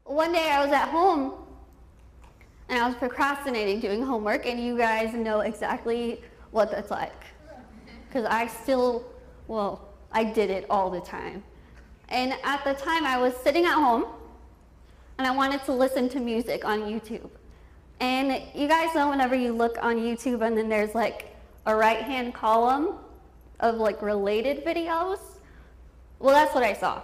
One day I was at home and I was procrastinating doing homework, and you guys know exactly what that's like. Because I did it all the time. And at the time I was sitting at home and I wanted to listen to music on YouTube. And you guys know whenever you look on YouTube and then there's like a right-hand column of like related videos? Well, that's what I saw.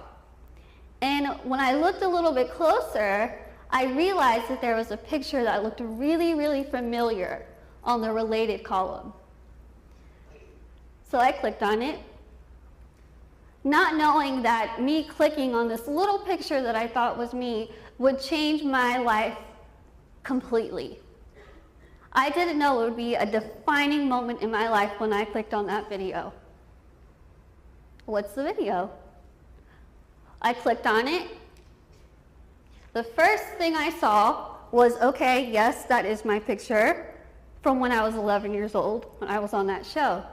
And when I looked a little bit closer, I realized that there was a picture that looked really, really familiar on the related column. So I clicked on it, not knowing that me clicking on this little picture that I thought was me would change my life completely. I didn't know it would be a defining moment in my life when I clicked on that video. What's the video? I clicked on it. The first thing I saw was, okay, yes, that is my picture from when I was 11 years old, when I was on that show.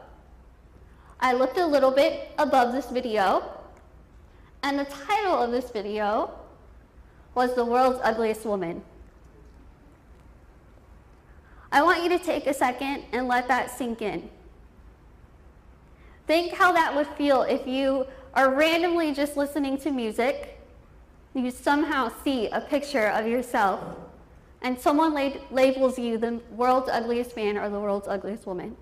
I looked a little bit above this video, and the title of this video was The World's Ugliest Woman. I want you to take a second and let that sink in. Think how that would feel if you are randomly just listening to music, you somehow see a picture of yourself, and someone labels you the world's ugliest man or the world's ugliest woman.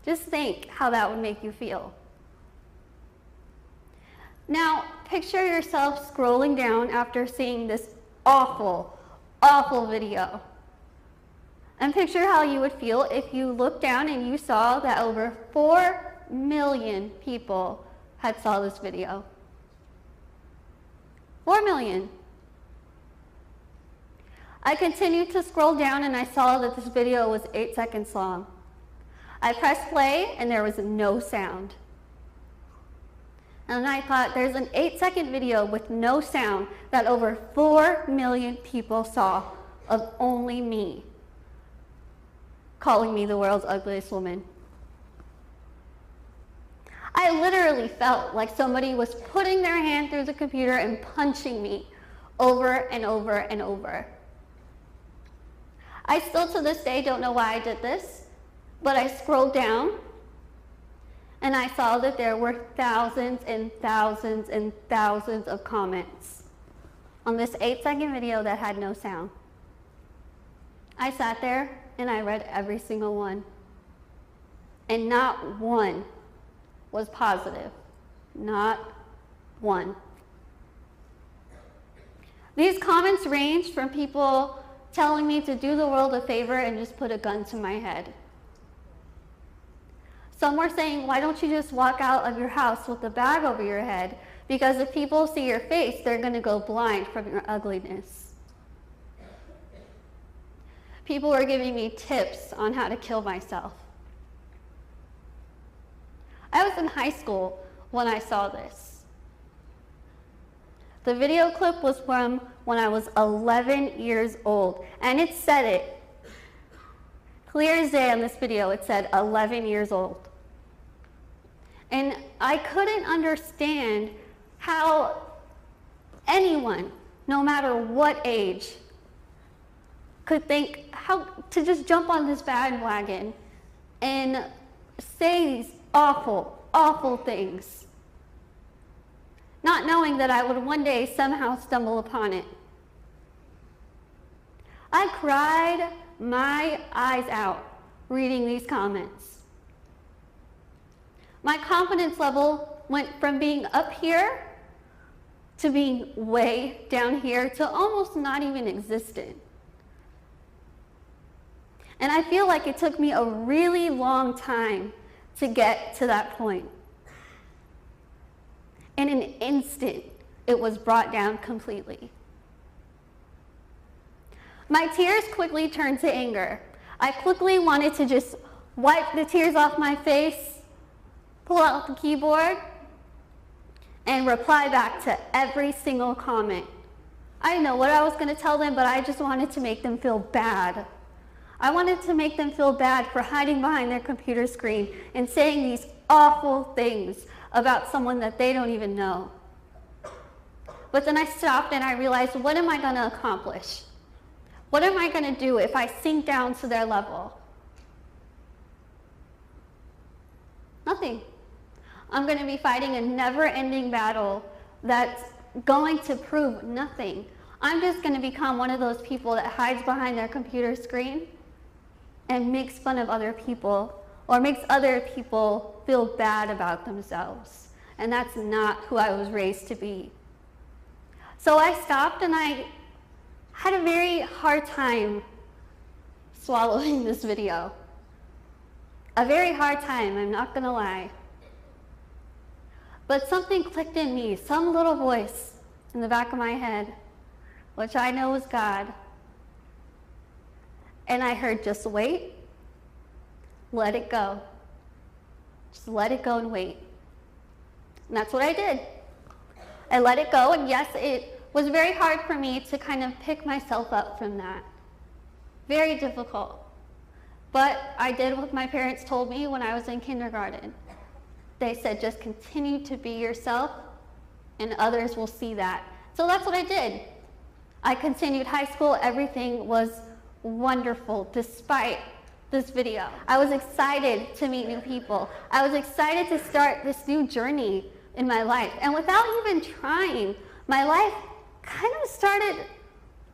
Just think how that would make you feel. Now, picture yourself scrolling down after seeing this awful, awful video. And picture how you would feel if you looked down and you saw that over 4 million people had saw this video. 4 million. I continued to scroll down and I saw that this video was 8 seconds long. I pressed play and there was no sound. And I thought, there's an 8-second video with no sound that over 4 million people saw of only me calling me the world's ugliest woman. I literally felt like somebody was putting their hand through the computer and punching me over and over and over. I still to this day don't know why I did this, but I scrolled down and I saw that there were thousands and thousands and thousands of comments on this 8-second video that had no sound. I sat there and I read every single one, and not one was positive. Not one. These comments ranged from people telling me to do the world a favor and just put a gun to my head. Some were saying, why don't you just walk out of your house with a bag over your head? Because if people see your face, they're going to go blind from your ugliness. People were giving me tips on how to kill myself. I was in high school when I saw this. The video clip was from when I was 11 years old, and it said it. Clear as day on this video, it said 11 years old. And I couldn't understand how anyone, no matter what age, could think how to just jump on this bandwagon and say these awful, awful things, not knowing that I would one day somehow stumble upon it. I cried my eyes out reading these comments. My confidence level went from being up here to being way down here to almost not even existent. And I feel like it took me a really long time to get to that point. In an instant, it was brought down completely. My tears quickly turned to anger. I quickly wanted to just wipe the tears off my face, pull out the keyboard, and reply back to every single comment. I didn't know what I was going to tell them, but I just wanted to make them feel bad. I wanted to make them feel bad for hiding behind their computer screen and saying these awful things about someone that they don't even know. But then I stopped and I realized, what am I going to accomplish? What am I going to do if I sink down to their level? Nothing. I'm going to be fighting a never-ending battle that's going to prove nothing. I'm just going to become one of those people that hides behind their computer screen and makes fun of other people, or makes other people feel bad about themselves. And that's not who I was raised to be. So I stopped and I had a very hard time swallowing this video. A very hard time, I'm not gonna lie. But something clicked in me, some little voice in the back of my head, which I know is God. And I heard, just wait, let it go. Just let it go and wait. And that's what I did. I let it go, and yes, it was very hard for me to kind of pick myself up from that. Very difficult. But I did what my parents told me when I was in kindergarten. They said, just continue to be yourself, and others will see that. So that's what I did. I continued high school. Everything was wonderful despite this video. I was excited to meet new people. I was excited to start this new journey in my life. And without even trying, my life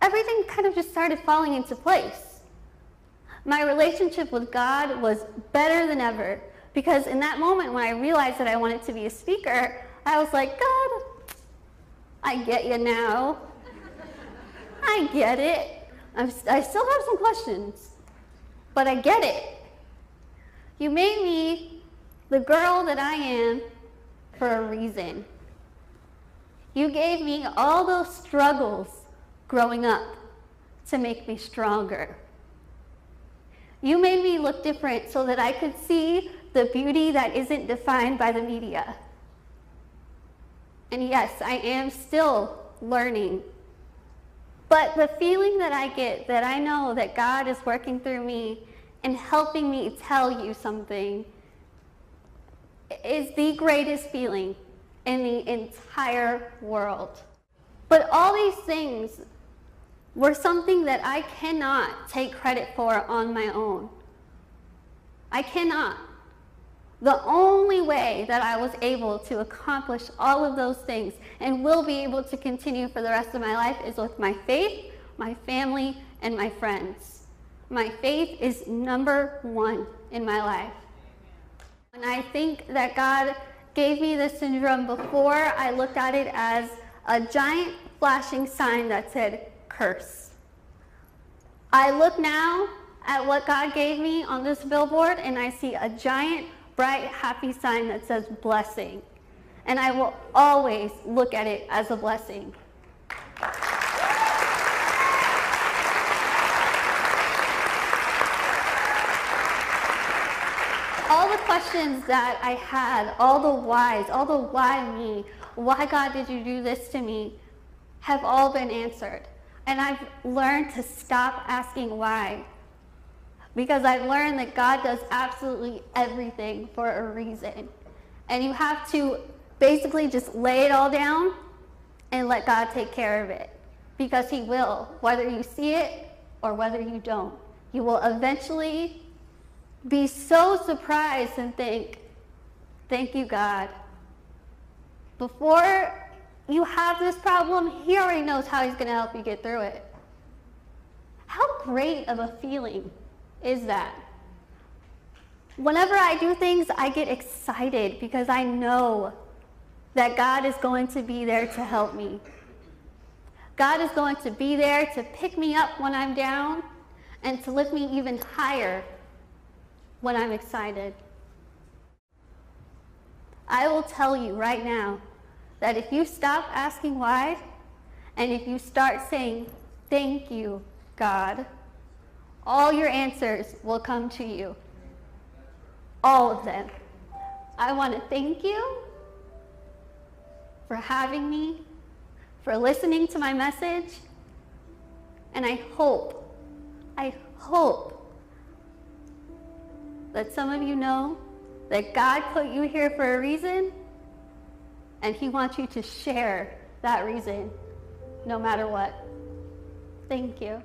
everything kind of just started falling into place. My relationship with God was better than ever, because in that moment when I realized that I wanted to be a speaker, I was like, God, I get you now. I get it. I still have some questions, but I get it. You made me the girl that I am for a reason. You gave me all those struggles growing up to make me stronger. You made me look different so that I could see the beauty that isn't defined by the media. And yes, I am still learning. But the feeling that I get, that I know that God is working through me and helping me tell you something, is the greatest feeling in the entire world. But all these things were something that I cannot take credit for on my own. I cannot. The only way that I was able to accomplish all of those things and will be able to continue for the rest of my life is with my faith, my family, and my friends. My faith is number one in my life. And I think that God gave me this syndrome before I looked at it as a giant flashing sign that said, curse. I look now at what God gave me on this billboard and I see a giant, bright, happy sign that says blessing. And I will always look at it as a blessing. All the questions that I had, all the whys, all the why me, why God did you do this to me, have all been answered. And I've learned to stop asking why, because I've learned that God does absolutely everything for a reason. And you have to basically just lay it all down and let God take care of it, because he will, whether you see it or whether you don't. You will eventually be so surprised and think, thank you, God. Before you have this problem, he already knows how he's going to help you get through it. How great of a feeling is that? Whenever I do things, I get excited because I know that God is going to be there to help me. God is going to be there to pick me up when I'm down and to lift me even higher when I'm excited. I will tell you right now that if you stop asking why, and if you start saying, thank you, God, all your answers will come to you. All of them. I want to thank you for having me, for listening to my message, and I hope that some of you know that God put you here for a reason, and he wants you to share that reason, no matter what. Thank you.